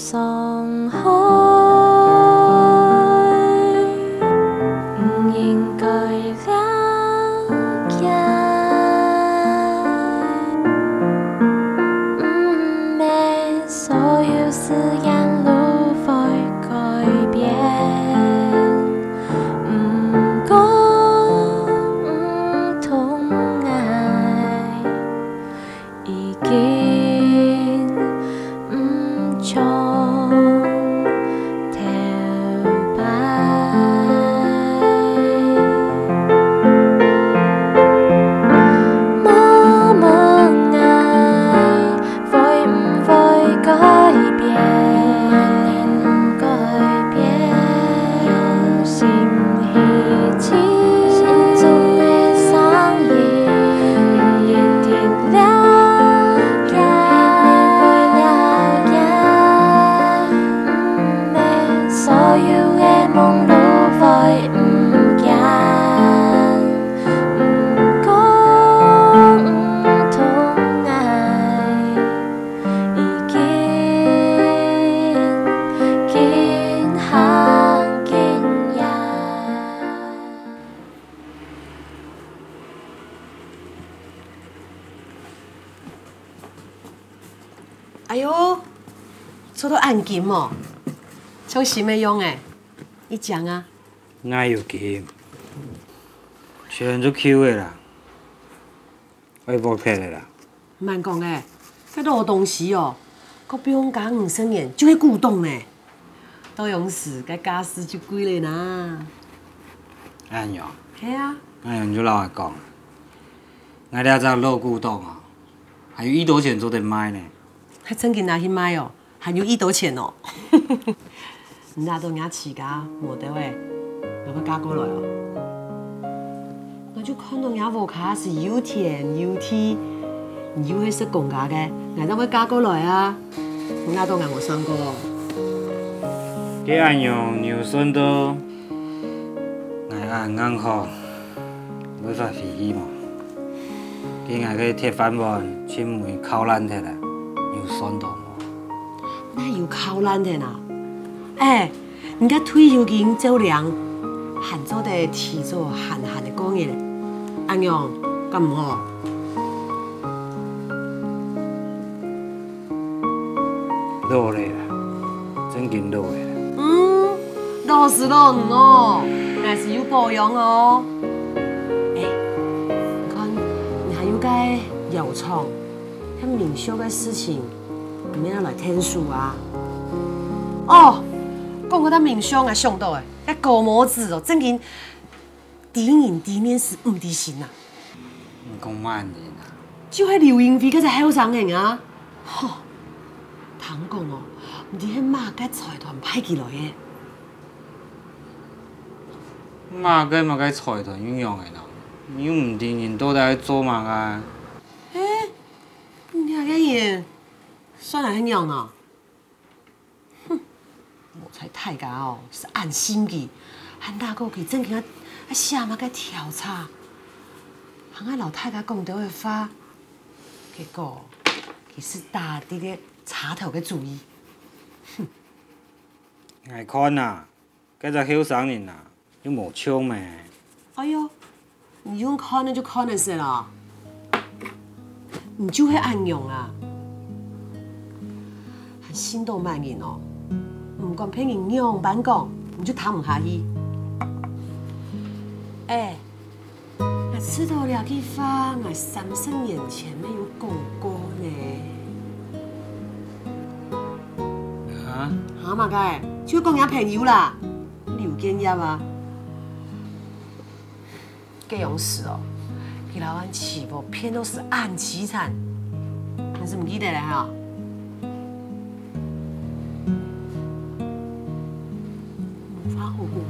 伤害，唔应该了解，唔咩所有事情都会改变，唔讲唔痛爱，已经唔将头摆。默默爱会唔会改变？唔改变，用心去知，心中的声音，唔一定了解，会了解，唔咩所有的梦都会唔惊，唔讲唔痛爱，已经行经呀。哎呦，做到按金哦，从什么用诶？你讲啊？哪有金？全做 Q 的啦，我无骗的啦。慢讲诶，这都有东西哦，佮不用讲5升盐就会固冻呢。都用时该加湿就贵咧呐。安样？系啊，安样就老实讲，我俩只肉骨冻啊，还有1多钱做得卖呢。还真给拿去买哦，还有1多钱哦。人家都人家饲家无得诶，要不加过来哦。我就看到人家无卡是又甜又甜，又会识讲价嘅，人家会加过来啊。人家都按我算过哦。这安样牛笋都，我按硬好，没法飞起嘛。今下去铁饭碗，青梅烤烂铁来，牛笋都无。那有靠咱的呐？哎，人家退休金照量，喊做的提做闲闲的讲嘢，安样咁唔好？落来啦，真紧落来啦。老是老唔哦，还是有保养哦。哎，你看你还有该药厂，他明修的事情，你们要来天数啊？哦，讲到他明修啊，想到诶，那狗模子哦，真紧敌人敌面是唔敌心呐，你讲慢点啊！就迄刘英飞嗰只后生人啊，吼，通讲哦，唔知迄马甲财团派起来的。马该嘛该财团运用的啦，你又唔定人倒来做嘛啊？你睇嘅嘢，算来很样呢？哼，我猜太家哦是按心机，喊大哥去正经啊下马个调查，喊个老太太讲到的话，结果佢是打啲个插头嘅主意。爱看呐，该只后生人呐，又无枪咩？哎呦，你用看那就看的是了，你就会按用啊，很心动慢人哦，唔管骗人用板讲，你就谈唔下去。哎，我知道了地方，我3生眼前没有讲过呢。啊？蛤嘛该，就讲人朋友啦，刘建业啊。这样事哦，给老板起步偏都是暗凄惨，你是唔记得了哈？无法后顾。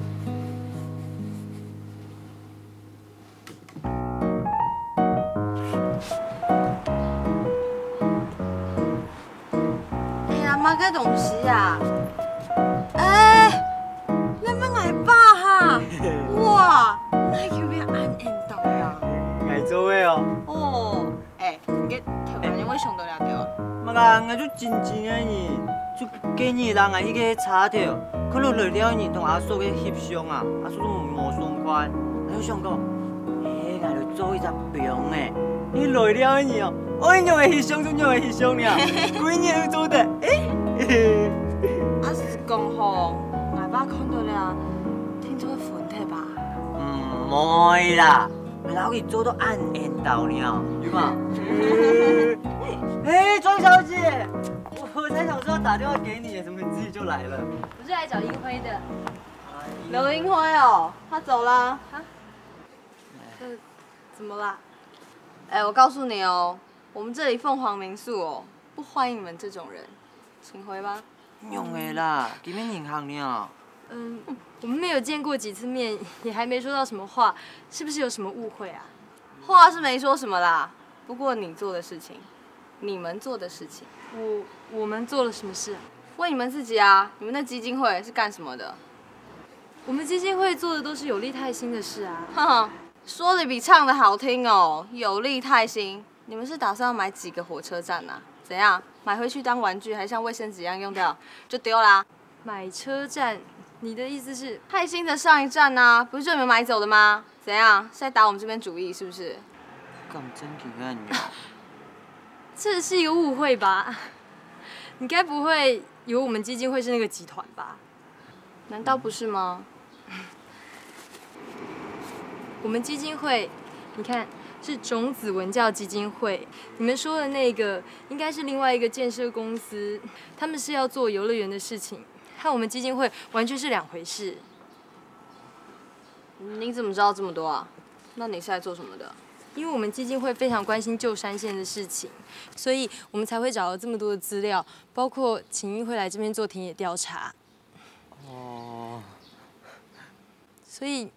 哎呀，妈个东西呀！哎，你们挨爸哈？哇，那有没有按按到呀？爱做的哦。哦，哎，你个头发你会想到了对哦？嘛我就真的呢，就今日人啊，迄个查到，可能来了呢，同阿叔个翕相啊，阿叔都无爽快，我就想讲，我就做一只病诶，你来了呢哦，我用个翕相就用个翕相呢，几年都做得，啊是讲吼，我爸看到了，听说会粉体吧？唔会啦，老去做到按缘到呢，对吧？庄小姐，我才想说要打电话给你，怎么你自己就来了？我是来找英辉的。刘英辉哦，他走了。啊？怎么啦？我告诉你哦，我们这里凤凰民宿哦，不欢迎你们这种人，请回吧。用的啦，今天银行呢？我们没有见过几次面，也还没说到什么话，是不是有什么误会啊？话是没说什么啦，不过你做的事情，你们做的事情，我们做了什么事啊？问你们自己啊，你们那基金会是干什么的？我们基金会做的都是有利泰兴的事啊。哼哼，说的比唱的好听哦，有利泰兴。你们是打算要买几个火车站啊？怎样，买回去当玩具，还像卫生纸一样用掉，就丢啦？买车站？你的意思是泰兴的上一站啊，不是就你们买走的吗？怎样，是在打我们这边主意是不是？咁真奇啊你！这是一个误会吧？你该不会以为我们基金会是那个集团吧？难道不是吗？我们基金会，你看是种子文教基金会。你们说的那个应该是另外一个建设公司，他们是要做游乐园的事情，和我们基金会完全是两回事。你怎么知道这么多啊？那你是来做什么的？因为我们基金会非常关心旧山线的事情，所以我们才会找到这么多的资料，包括请议会来这边做田野调查。哦。所以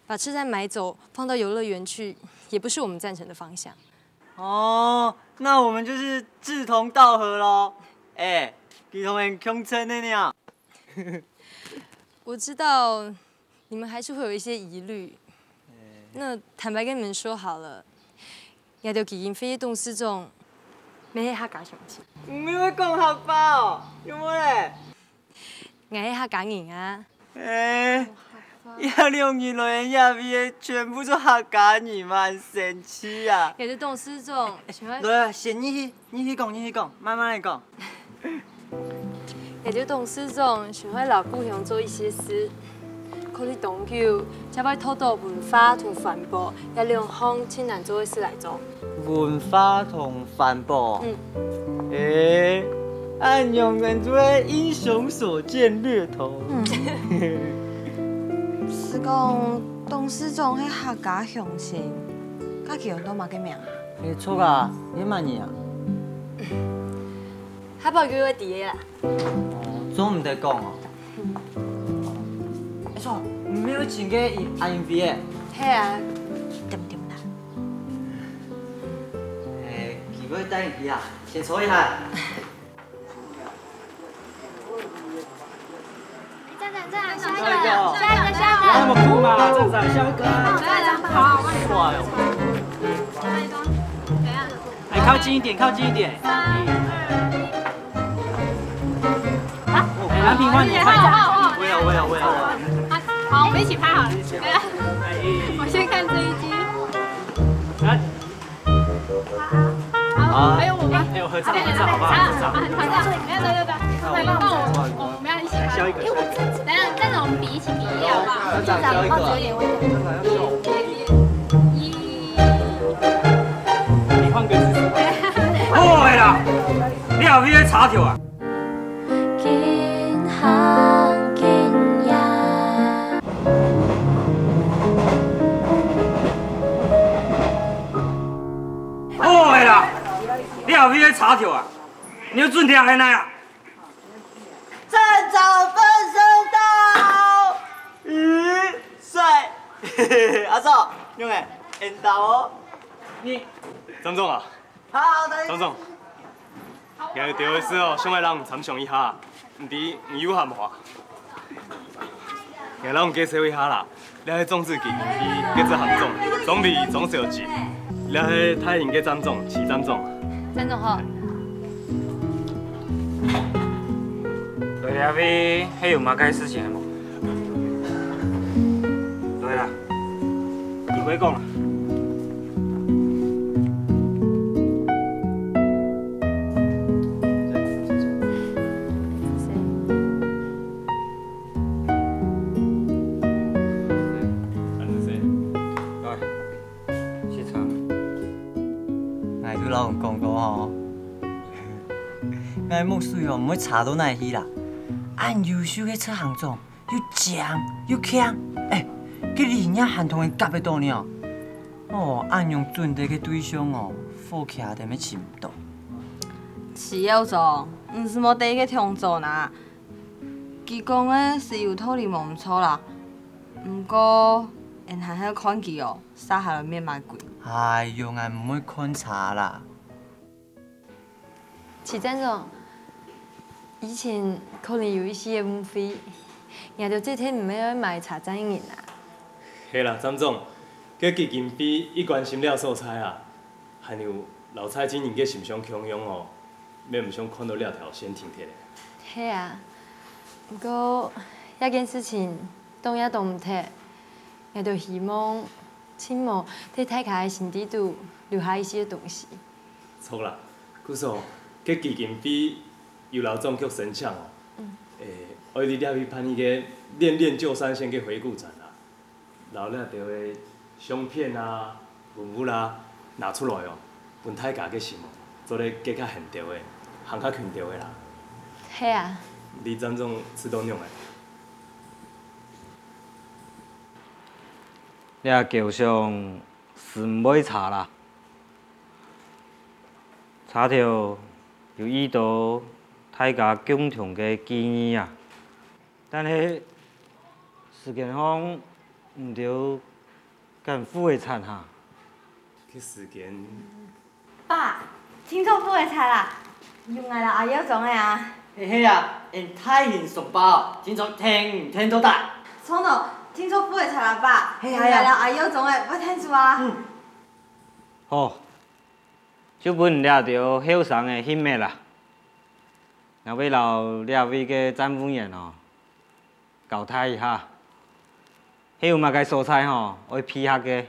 把车站买走放到游乐园去，也不是我们赞成的方向。哦，那我们就是志同道合喽。志同很强撑的呢。我知道你们还是会有一些疑虑。那坦白跟你们说好了，也就基金会董事长，没迄家详细。唔要讲客家哦，有冇咧？我迄客家人啊。亚两年来亚边全部都客家人嘛，很神奇啊！也就董事长想要。来，先你去讲，慢慢来讲。也就董事长想要老故乡做一些事。可是长久，才要透过文化同环保，也两方亲难做的事来做。文化同环保。按永远做英雄所见略同。是讲董事长迄客家乡亲，甲其他都嘛个名。错啊，你嘛你啊？还报叫我弟个啦。总唔得讲哦。错，唔要请个阿英比诶。嘿啊，点啦？几位带你啊？先坐一下。下一个。不要那么酷嘛，站长，下一个。好帅哦。哎，靠近一点，靠近一点。蓝屏换你看一下。我要。好，我们一起拍好了。我先看这一集。来。好，还有我们。还有合照好不好？合照。对。那帮我们要一起拍。消一个。等下，站长我们一起比好不好？站长消一个。你换个姿势。好的啦，你后边查条啊。好的啦，你后边查条啊，你要准听下哪呀？站长分身到，帅！阿嫂，用诶，缘到哦。你张总啊，好，张总，今日钓的时候，想要人参详一下，唔知唔有含话。今日咱介绍一下啦，了迄种字记，伊叫做杭总，总比总小记。了迄太平叫张总，齐张总。张总好。对了，你还有嘛该事情无？对啦，你会讲啦。老有讲过吼，俺墨水哦，唔会差到哪去啦。俺优秀的车行长，又强又强，佮你也hand同的夹得到呢。哦，俺用准地嘅对象哦，好徛在要深度。是有做，唔是无第一个听做呐。佮讲的是有土里无唔错啦，不过因还迄款计哦，撒下来面蛮贵。哎呦，俺唔会看茶啦。齐站长，以前可能有一些误会，硬着这天唔要买茶餐饮啦。嘿啦，张总，佮基金费已关心了素菜啊，还有老菜经营佮心上强用哦，免唔想看到了条线停铁嘞。嘿啊，不过遐件事情动也动唔脱，硬着希望亲某替太卡的心底度留下一些东西。错啦，故说佮基金费由老总局申请哦，我哋了去办迄个练练旧山线嘅回顾展啦，然后了着个相片啊、文物啦拿出来哦，分太家嘅心哦，做咧更较现着的、行较群着的啦。嘿啊，李张总吃动用诶。你也叫上是唔买茶啦，查到有意图大家共同嘅建议啊，但是事件方唔着干副会产哈。去事件。爸，听说不会菜啦，用来啦阿幺种的啊。嘿啊，因太现熟包，听说听听都大。从头听说不会菜啦，爸。嘿用来啦阿幺种的，要听住啊。好，就本抓着后生的品物啦。若要留两位嘅站务员哦，交代一下。还有嘛个蔬菜吼，我批下嘅，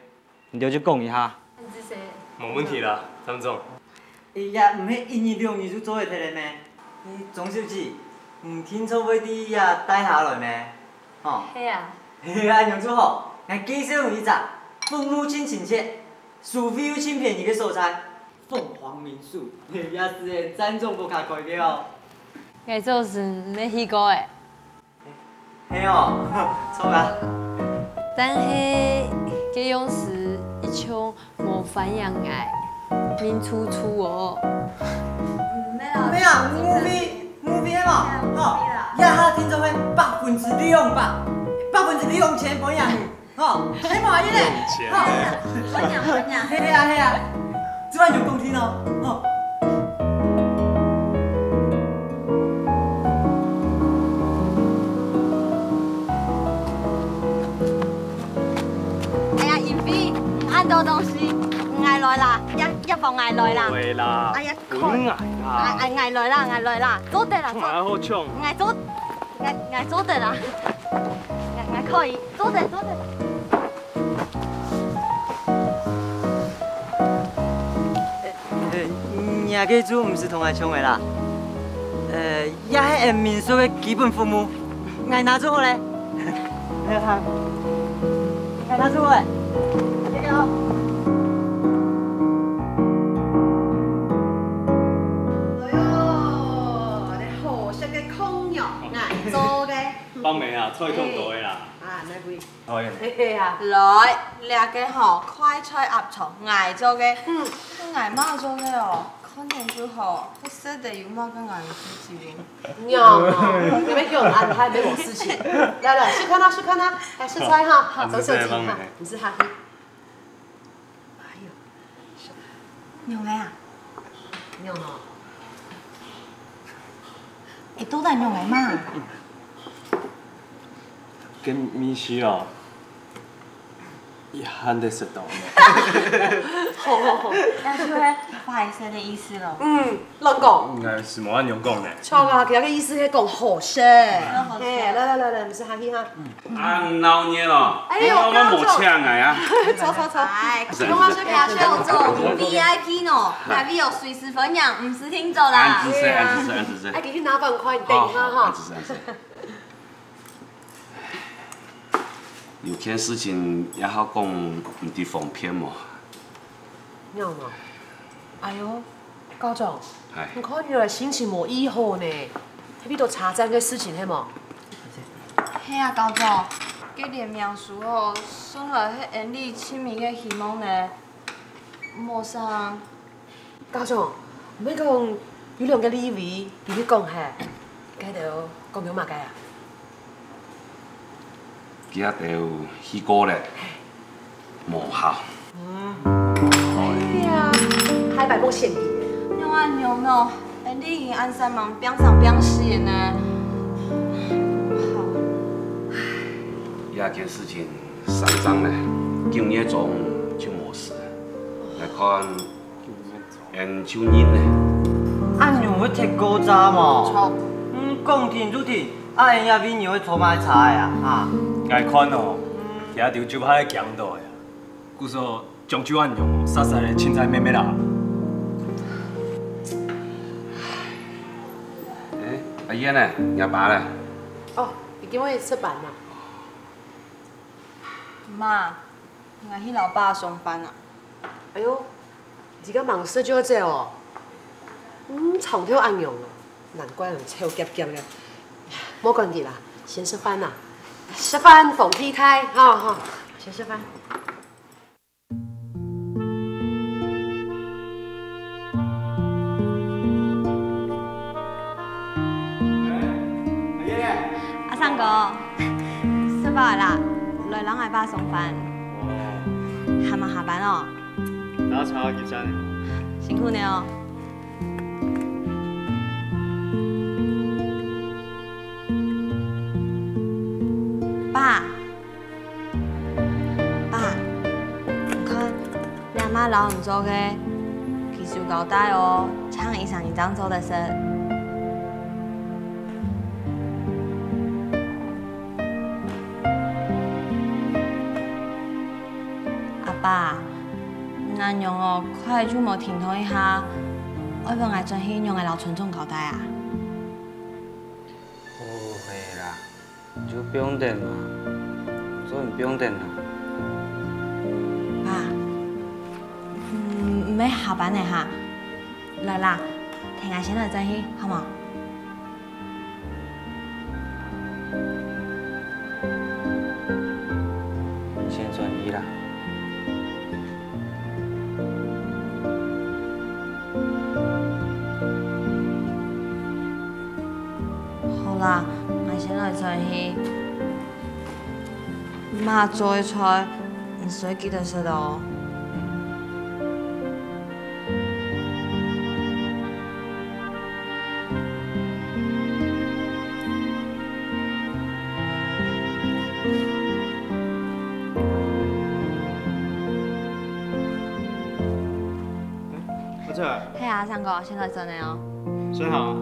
你就去讲一下。冇问题啦，张总。伊也唔系一年2年就做会摕咧咩？总书记，唔听说要伫遐待下来咩？吼。嘿啊，嘿啊，杨主好，俺介绍你一只父母亲亲切、收费又轻便宜嘅蔬菜，凤凰民宿，也是个赞助不卡开嘅哦。我做是要去过的，嘿哦，错啊。但是这样是一腔无反养爱，面粗粗哦。咩啊？母币嘛，吼，一下听说会2%利用吧，2%利用钱分养，吼，嘿嘛，伊嘞，吼，分养。嘿啊，这摆有公听哦，吼。哎呀，银飞，按多东西，挨来啦，一放挨来啦。会啦。哎呀，本挨啦。挨来啦，做得啦，挨好抢。挨做得啦，挨可以，做得。廿个组唔是同俺抢的啦，也系民宿的基本服务，挨拿做好嘞。来看，挨拿做好嘞，这个好。哎呦，你好食嘅空肉挨做嘅。放梅啊，菜控多的啦。啊，那贵。好嘅。嘿嘿啊。来，两个吼，快菜鸭肠，挨做嘅，挨妈做嘅哦。看见就好，不舍得有妈跟俺自己。娘，你们给我安排没我事情。来，试看它，来试菜哈，好，走手机哈，你是哈嘿。哎呦，娘哎啊，娘哦，会多大娘哎嘛？跟米西哦，一喊得适当呢。好，阿叔嘿，白色的意思咯。乱讲。应该是无安样讲呢。错啊，其他个意思是讲好色。嘿，来，唔是客气哈。啊，老年咯，哎呦我无请来啊。走。哎，讲话是表秀总 VIP 喏，还必有随时分享，唔是听走啦。安子说。哎，去拿饭快等一下哈。安子说。有件事情也好讲，唔得方便嘛。有嘛？哎呦，高总，哎，你看你来心情无以好呢，迄边都查证个事情嘿嘛？嘿啊，高总，佮连名书哦，算来迄演你签名嘅希望呢，无啥。高总，唔免讲有两个李维，你去讲下，该着讲了嘛该啊？今仔就去过咧，无效。哎呀，海白梦现底。娘啊娘哦，演你已经按三忙变上变死呢。好。也件事情三章咧，今夜中就无事。来看，因手人咧。按样要摕古早嘛？错。讲停就停，因也比娘要拖埋查的啊，哈。该款哦，徛伫酒海强度呀，故说将酒按用，杀杀的凊彩灭灭啦。阿燕呢？阿爸呢？哦，已经要出班啦。妈，我去老爸上班啊。哎呦，而家忙事就要这哦。长条按用哦，难怪人臭夹夹的。没关系啦，先吃饭啦。吃饭逢梯开，哈，先吃饭。阿三哥，吃饱啦，来让阿爸送饭。还没下班哦？打茶几站？辛苦你哦。爸，你看，你阿妈老唔做嘅，其实有交代哦，像以上你这样做的事。阿爸，那样哦，快就冇停拖一下，我要爱转去用嘅老村总交代啊。哦，会啦，就不用等嘛，所以不用等啦。爸，唔要下班的哈，来啦，听下先来转去，好冇？先转移啦。好啦，我先来转去。妈做的菜，唔使记得食哦。阿姐，嘿啊，三哥，先来转的哦。真好。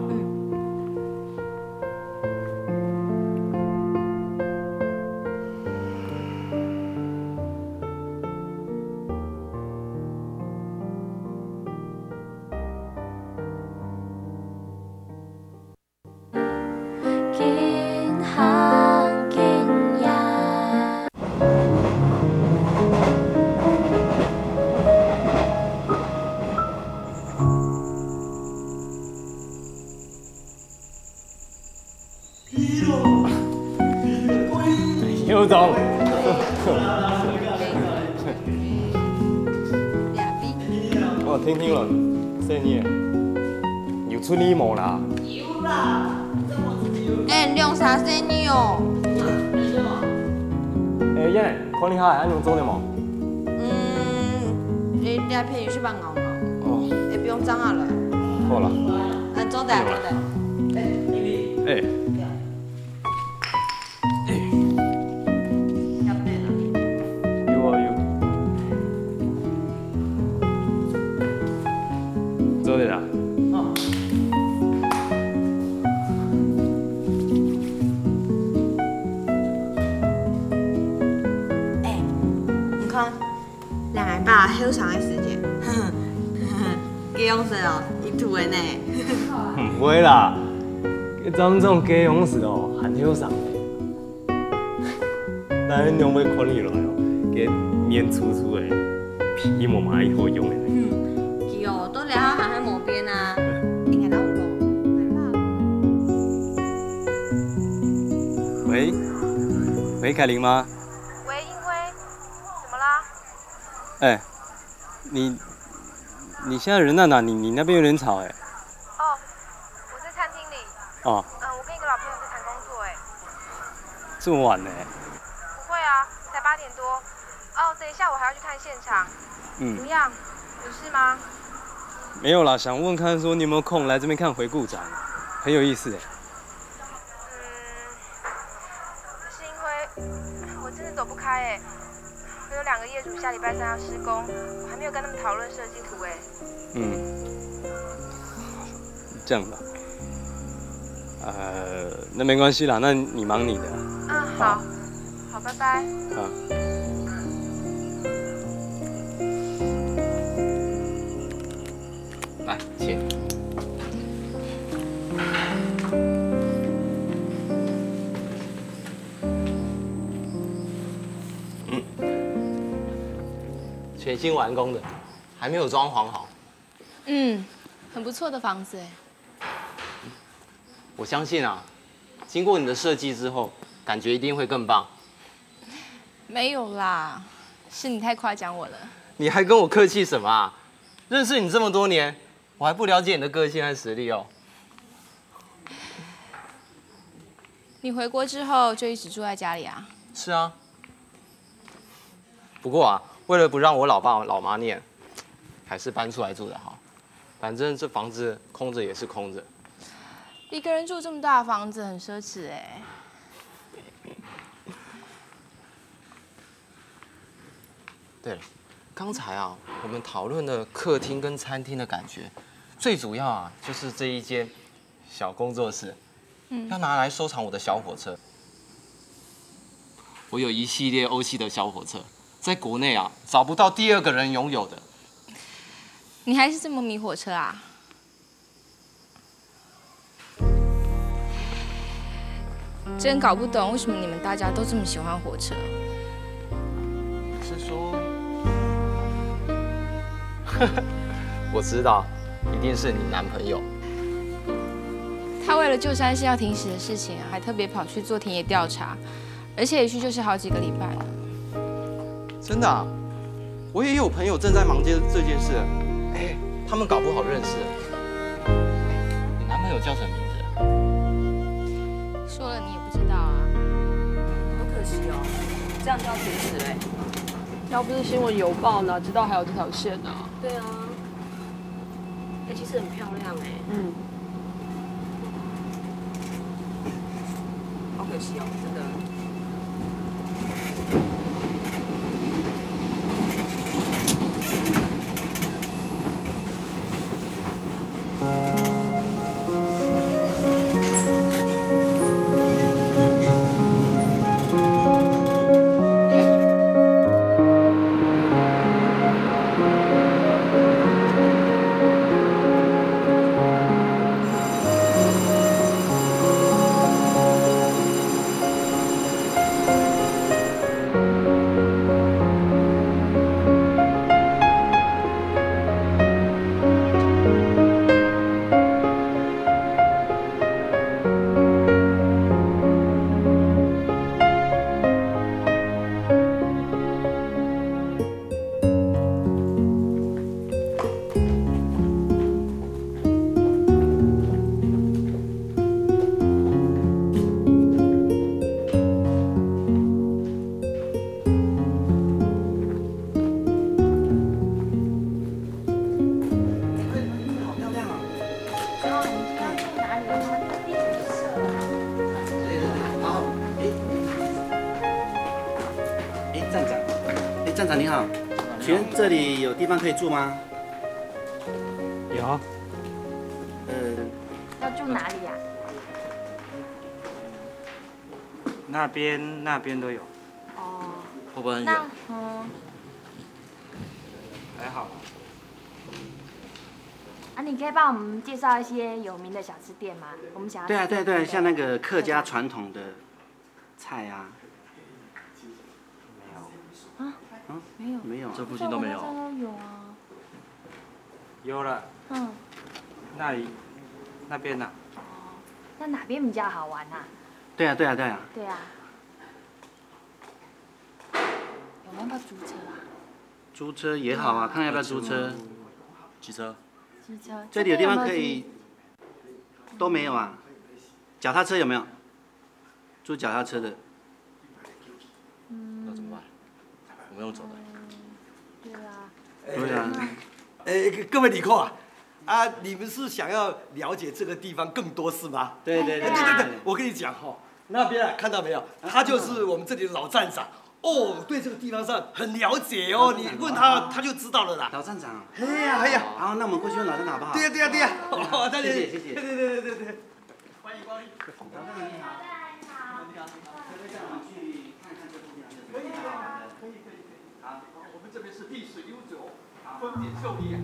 見行見人。邱总。我听听了，生意有出你毛啦？哎，用啥生意哦？哎，燕，看你下安用做的嘛？你俩便宜去办熬熬，哦，也不用涨啊了。好了。做的，做的。哎。有啊有。啦，休长的时间。假勇士哦，伊吐的呢。唔会啦，咱种假勇士哦，很休长的。咱用要看你落来哦，个面粗粗的，皮毛嘛好用的。是哦，都聊好喊某边啊。应该当我喂，喂，凯琳吗？喂，英辉，怎么啦？哎，你现在人在哪？你那边有点吵哎。哦，我在餐厅里。哦。我跟一个老朋友在谈工作哎。这么晚呢？不会啊，才8点多。哦，等一下我还要去看现场。怎么样？有事吗？没有啦，想问看说你有没有空来这边看回顾展，很有意思哎。可是英辉，我真的走不开哎。我有2个业主下礼拜3要施工，我还没有跟他们讨论设计图哎。这样吧。那没关系啦，那你忙你的。好，好，拜拜。啊。来，请。全新完工的，还没有装潢好。很不错的房子哎。我相信啊，经过你的设计之后，感觉一定会更棒。没有啦，是你太夸奖我了。你还跟我客气什么啊？认识你这么多年，我还不了解你的个性和实力哦。你回国之后就一直住在家里啊？是啊。不过啊，为了不让我老爸老妈念，还是搬出来住的好。反正这房子空着也是空着。一个人住这么大的房子很奢侈哎。对了，刚才啊，我们讨论的客厅跟餐厅的感觉，最主要啊就是这一间小工作室，要拿来收藏我的小火车。我有一系列欧系的小火车，在国内啊找不到第2个人拥有的。你还是这么迷火车啊？真搞不懂为什么你们大家都这么喜欢火车。是说，我知道，一定是你男朋友。他为了旧山线要停驶的事情啊，还特别跑去做田野调查，而且一去就是好几个礼拜了。真的啊？我也有朋友正在忙这件事，哎，他们搞不好认识。你男朋友叫什么名字？说了你也不知道啊。好可惜哦，这样就要停驶哎。要不是新闻有报，哪知道还有这条线呢？对啊。其实很漂亮哎。好可惜哦，真的。站长你好，请问这里有地方可以住吗？有。要住哪里呀？那边都有。哦。会不会很远？还好。啊，你可以帮我们介绍一些有名的小吃店吗？我们想要。对啊，对对，像那个客家传统的菜啊。啊？啊？没有。没有。这附近都没有。有啊。有了。嗯。那里，那边呢？哦，那哪边比较好玩啊？对啊，对啊，对啊。对啊。我们要不要租车啊？租车也好啊，看要不要租车。机车。机车。这里有地方可以。都没有啊。脚踏车有没有？租脚踏车的。那怎么办？我们用走的。对啊。对啊。各位旅客啊，你们是想要了解这个地方更多是吗？对对对对，我跟你讲哈，那边啊看到没有？他就是我们这里的老站长。哦，对这个地方上很了解哦，你问他他就知道了啦。老站长。哎呀哎呀，好，那我们过去问老站长好不好？对呀对呀对呀。哦，谢谢谢谢。对。欢迎光临。老站长你好。你好。你好。可不可以带我们去看看这附近有什么好玩的？可以。好，我们这边是历史悠久，风景秀丽。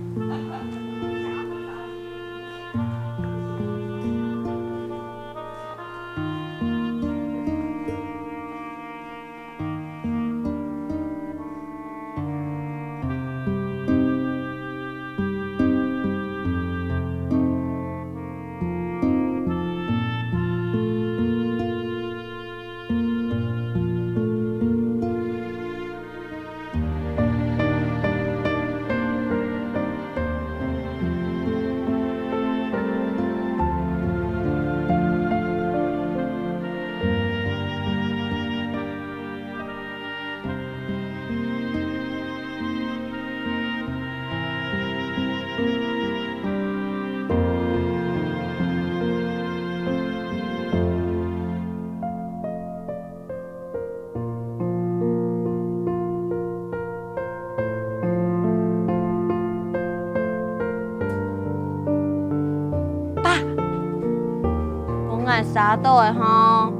啥倒的吼？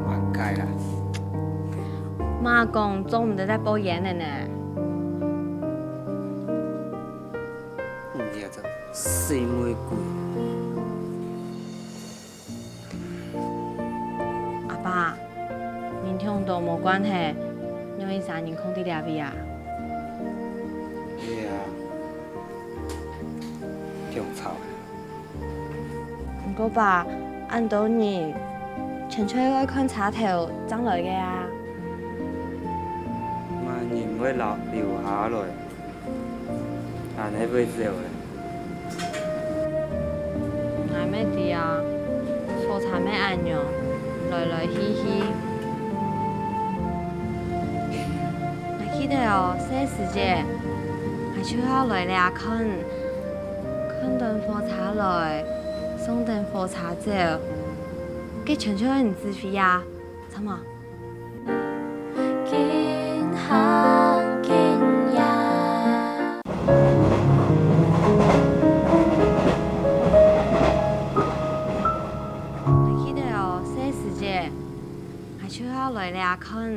蛮该啦。妈讲总唔得再煲盐的呢。唔记得，水玫瑰。阿爸，明天都无关系，因为3人空伫遐边啊。对啊，挺吵。不过爸，按道理，纯粹爱看茶头长来的啊。嘛，人要留下来，但系要走的。爱咩啲啊？蔬菜咩按样，来来去去。我记得哦，小时节，我就要来俩看顿火茶来。送顿火茶走，给全球人自费呀，怎么？见行见呀。我记得哦，小时节，我就要来俩看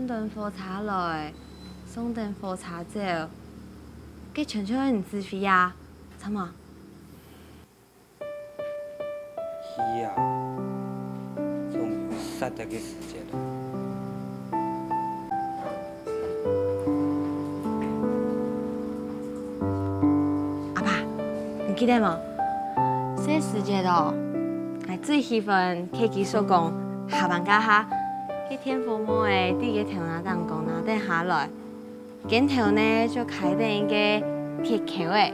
顿火茶来，送顿火茶走，给全球人自费呀，怎么？是啊，从杀这个时间了。阿爸，你记得吗？这时节咯，我最喜欢客家手工下班家下，去天父母的第一头拿当工拿等下来，跟头呢就开定一个铁口的。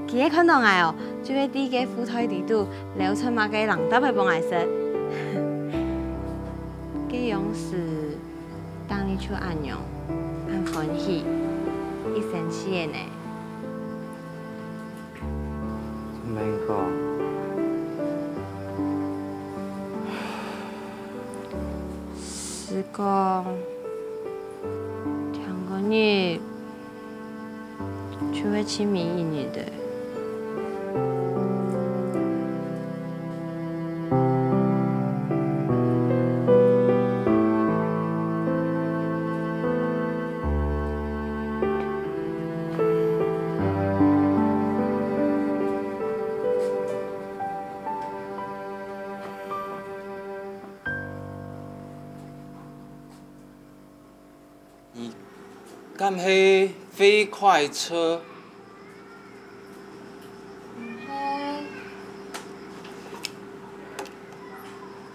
佢一看到我哦，就会伫个舞台里度流出马个人搭的帮我说，这样是当你出安样，很欢喜，一生气的呢。免讲，是讲，两个人就会亲密一年的。敢是飞快车？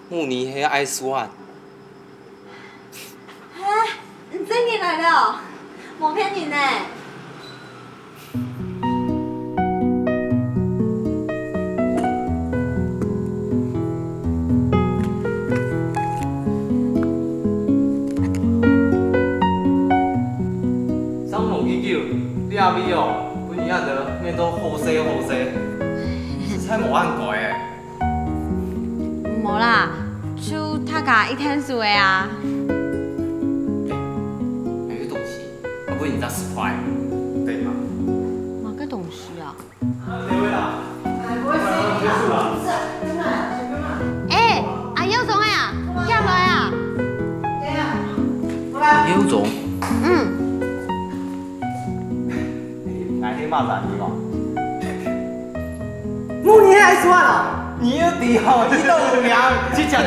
慕尼黑 Ice One。你真的来了，我骗你呢。三毛几九，你阿咪哦，本年仔得面都好势好势，实在无按改诶。无啦，就他家一天数的啊。还有东西，我本年仔10块，对吗？哪个东西啊？哪位啦？结束了。哎，阿佑总呀，进来啊！刘总，哪天骂咱你吧？慕尼黑还算了。你要底好，你都有名，去吃。哦，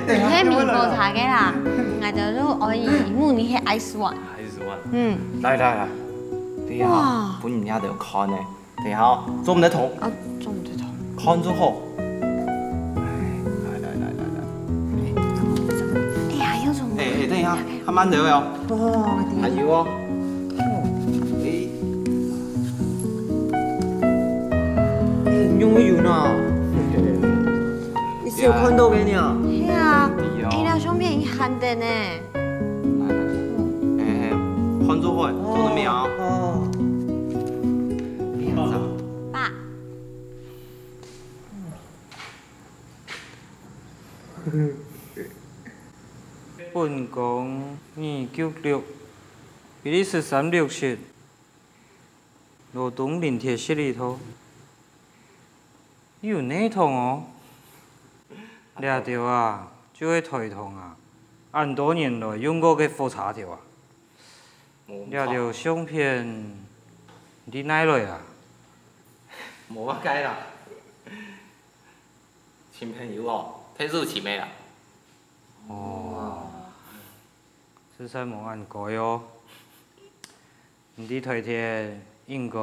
迄面无茶嘅啦，我就都可以慕尼黑 Ice One。Ice One。来，对呀，本年仔就看呢，对哈，做唔得同。啊，做唔得同。看咗好。來。哎呀，有種。等一下，慢慢聊哦。還有哦。用油呢？你是有看到没呢？係啊，哎呀，上面一喊的呢。看咗好，做得咩啊？爸。本港296，比利時360，羅東lin鐵十里頭，有內痛哦。掠到啊，就會頭痛啊，按多年來用過嘅火柴條啊。掠到相片，你哪來啊？冇乜計啦，前朋友哦，睇入前面啦。哦，實在冇按改哦。你啲台鐵應該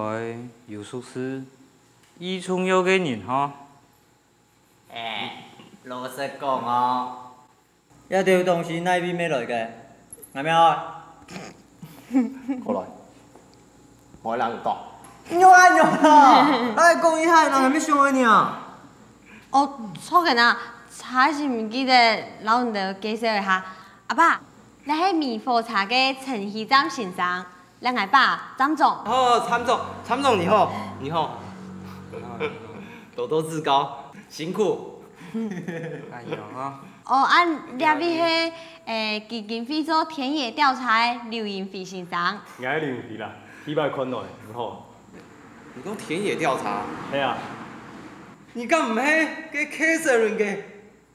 有屬實依重要嘅人呵。老實講哦，一條東西哪邊咩來嘅？係咪啊？過來，我兩個講。用啦！哎，講一下，人係咩想嘅呢？哦，錯嘅啦，茶是唔記得老人家介紹一下。阿爸，你係米火茶嘅陳希章先生，兩個爸張總。哦，參總你好，多指教，辛苦。哎呦哈！哦，按兩位係基金會做田野調查嘅劉英飛先生。我劉英飛啦，禮拜看落唔好。你講田野調查？係啊。你敢唔係嘅 Catherine 嘅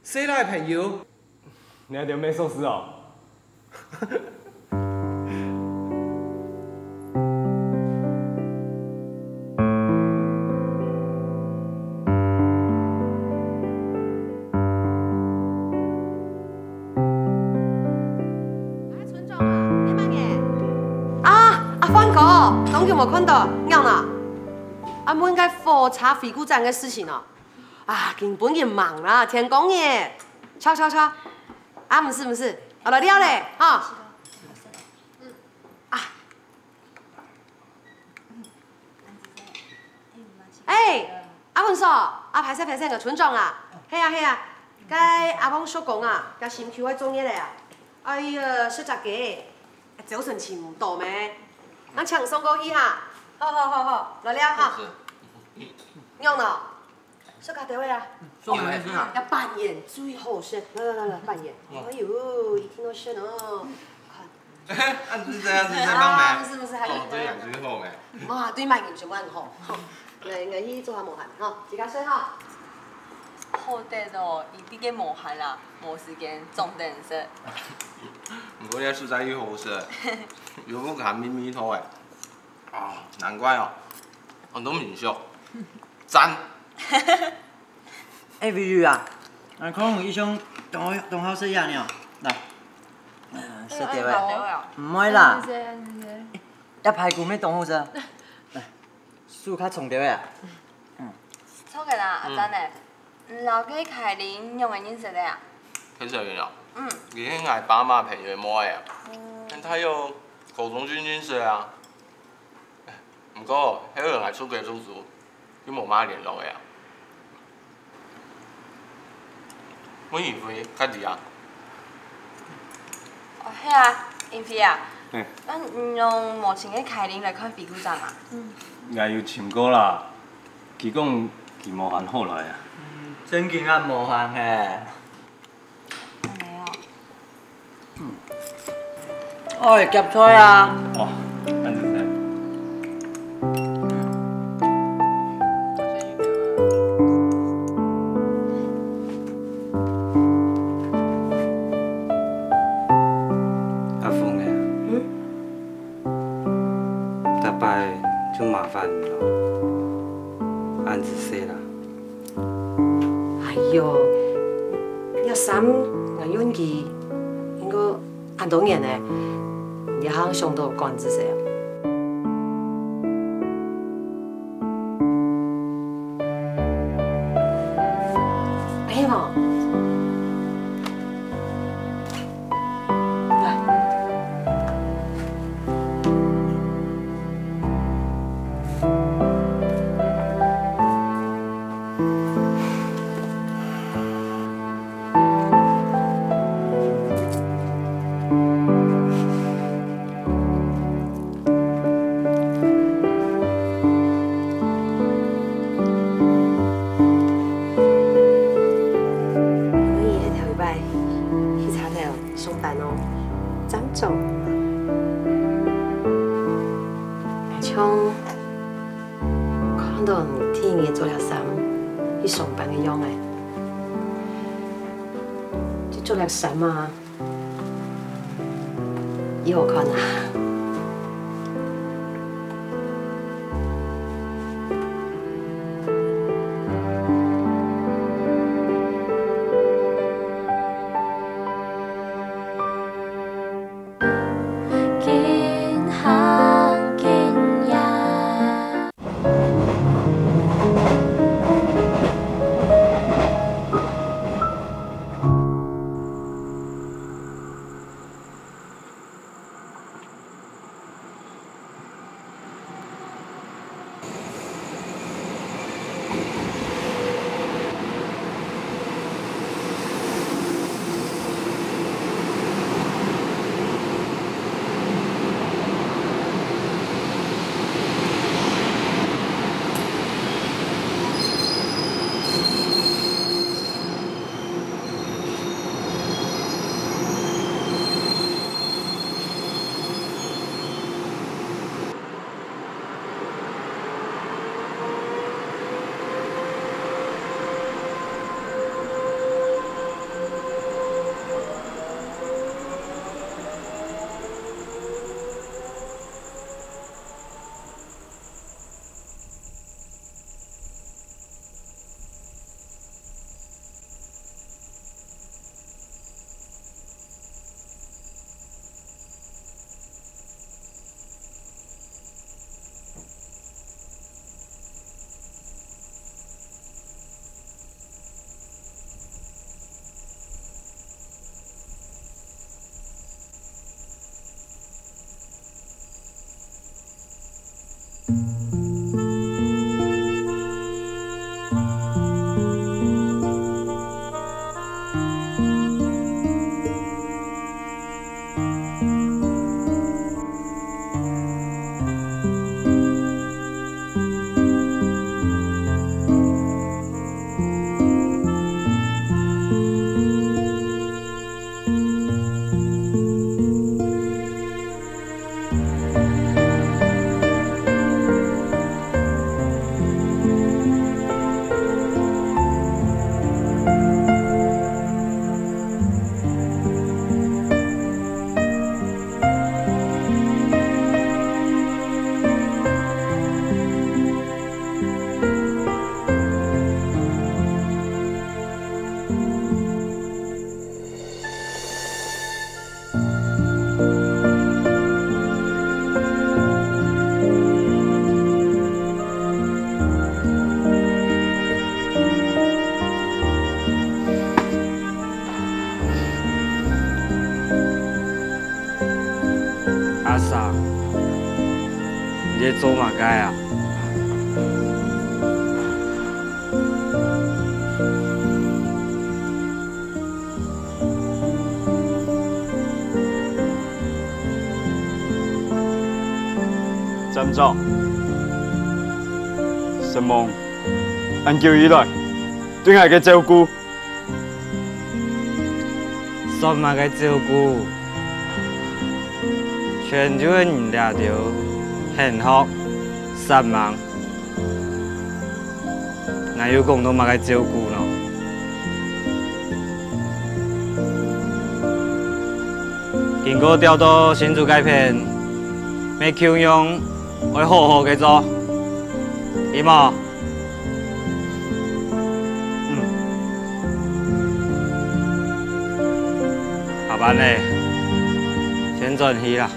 誰來朋友？你還條咩壽司哦？侬有冇看到？啱啦，阿妹該火茶回顧站嘅事情哦。啊，根本就忙啦，天公爺，敲。啊，唔是，我來了咧，哈。阿文嫂，排晒個村長啊，係啊，該阿公叔公啊，該新區嘅種嘢咧啊，哎呀，實在嘅，早晨前唔到咩？咱搶送過去哈，好，來了哈。用了，小卡地位啊。送咩先啊？要扮演最好聲，來扮演。哎呦，一聽到聲哦，看。按是這樣幫咩？不是，還有。對兩句好咩？哇，對賣完全部很好。我去做下無限，吼，自家洗哈。好得咯，伊啲嘅無限啦，冇時間種定食。唔過你實在有好食，有冇鹹咪咪頭誒？啊，難怪哦，我都唔熟，讚。哎，美女啊，可能伊想同學食嘢呢？來，食到的。唔会啦，一排骨咩当好食？来，树较冲着的啊。错个啦，阿珍诶，老给凯琳用的认识的啊？黑色饮料。你应该爸妈陪着摸的啊。但他有口中菌菌水啊。不过，迄个人系出家叔叔，佢无妈联络的啊。阮姨妃较伫啊。哦，嘿啊，英妃啊，咱用目前的凯琳来看皮肤站嘛。也有请过啦，伊讲伊无限好来啊。真经啊，无限嘿。哦，夹菜啊。哦，安子噻。阿峰诶，大摆就麻烦你咯，安子说啦。哎呦，一三我运气，应该按多年嘞，也行上到管子些。哎嘛，上班哦，怎做？像看到天嘅做了衫，去上班嘅样诶，就做了衫啊，以后看啊。做嘛该啊？站长，什么？俺叫伊来，对俺个照顾。什么个照顾？全球的人掠着幸福、善忘，哪有讲到嘛个照顾呢？经过调度新竹改片，要求用会好好嘅做，对吗？下班嘞，先转去啦。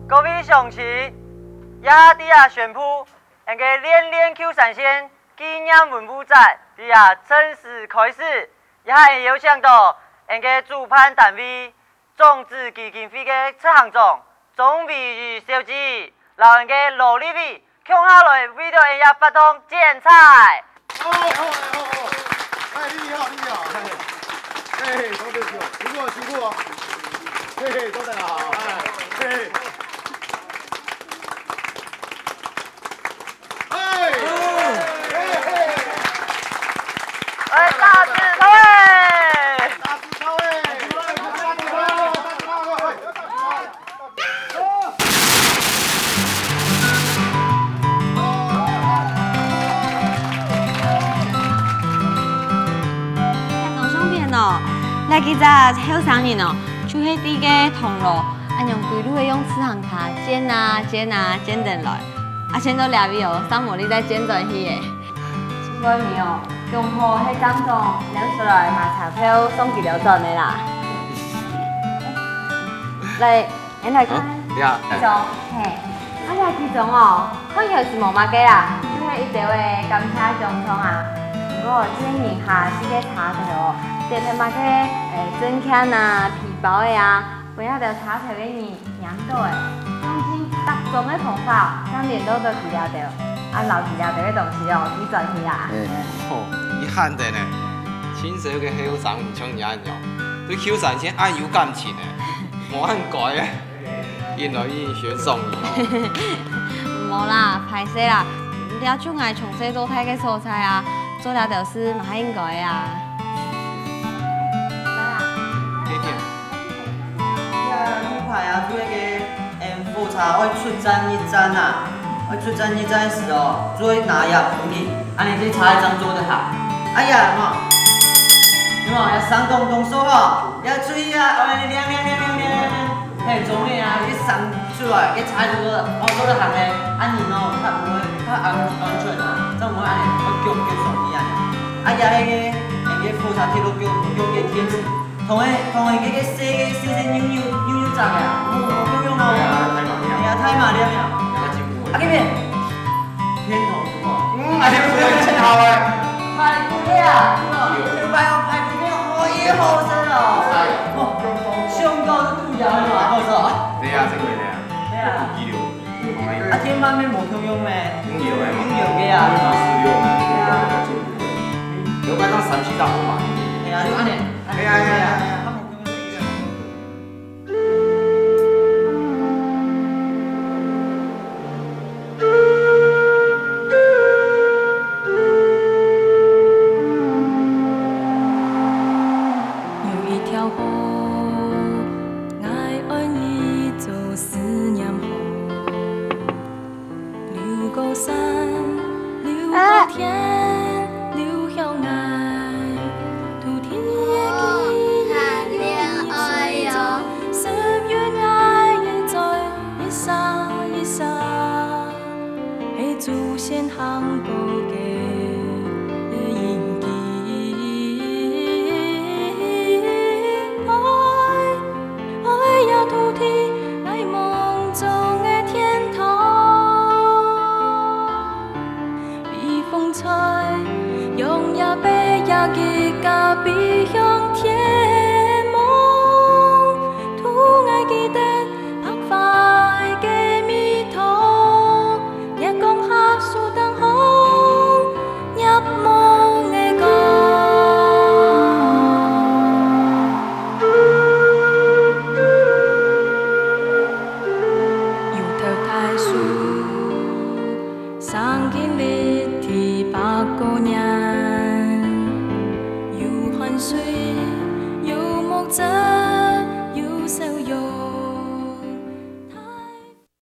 各位乡亲，亚底下宣布，那个练练 Q 闪现纪念文物展底下正式开始，也还有请到那个主办单位种子基金会的执行长钟美玉小姐，然后那个罗丽伟共下来为着人家发动剪彩。好，哎，你好，哎，多谢辛苦哦，嘿嘿，多谢好，哎，嘿。哎，大字头哎！大字头哎！看相片哦，来几只后生人哦，就喺啲嘅铜锣，按用规律的用齿行卡剪啊剪等来，剪到两位哦，三毛你再剪转去嘅，这个面哦。用好迄当中量出来买彩票送几条转的啦。来，你来看。你好。其中，嘿，来其中哦，看起来是毛马鸡啦，就是一条的甘蔗姜葱啊。不过这个年下是个茶条哦，特别马个蒸腔啊、皮包的啊，为了条茶条的年酿到的，当今特种的方法，将连到都记了掉。啊，留记了条的东西哦，你转去啦。哦，遗憾的呢，亲手嘅后生唔像人样，对后生先爱有感情的，冇按改的，原来已经选送你哦。冇啦，歹势啦，了种爱从细做太嘅蔬菜啊，做了就是嘛应该啊。你快啊，做那个复查要出战一战啊！我出战一战时哦，做拿药红的，安尼去查一张做得好。哎呀，喏。有冇？要上动手吼，要注意啊！哦，亮，嘿，总理啊，你上出来，你踩住个澳洲的行嘞，安尼喏，较不会较安全啊，怎唔会安尼？我叫手机安尼。啊，也迄个火车铁路叫天子，同个个细扭窄个啊，冇用哦。哎呀，太麻了呀！啊，这边偏头是无？啊，你不要真好诶。排骨呀，这摆我排骨面好一好食哦。上高是肚腰的嘛，好错。对啊，这个的啊。对啊。一流。啊，天板面无通用咩？有的。有的啊。对啊。有摆当3、4大碗嘛。对啊，就安尼。对啊。有一条河。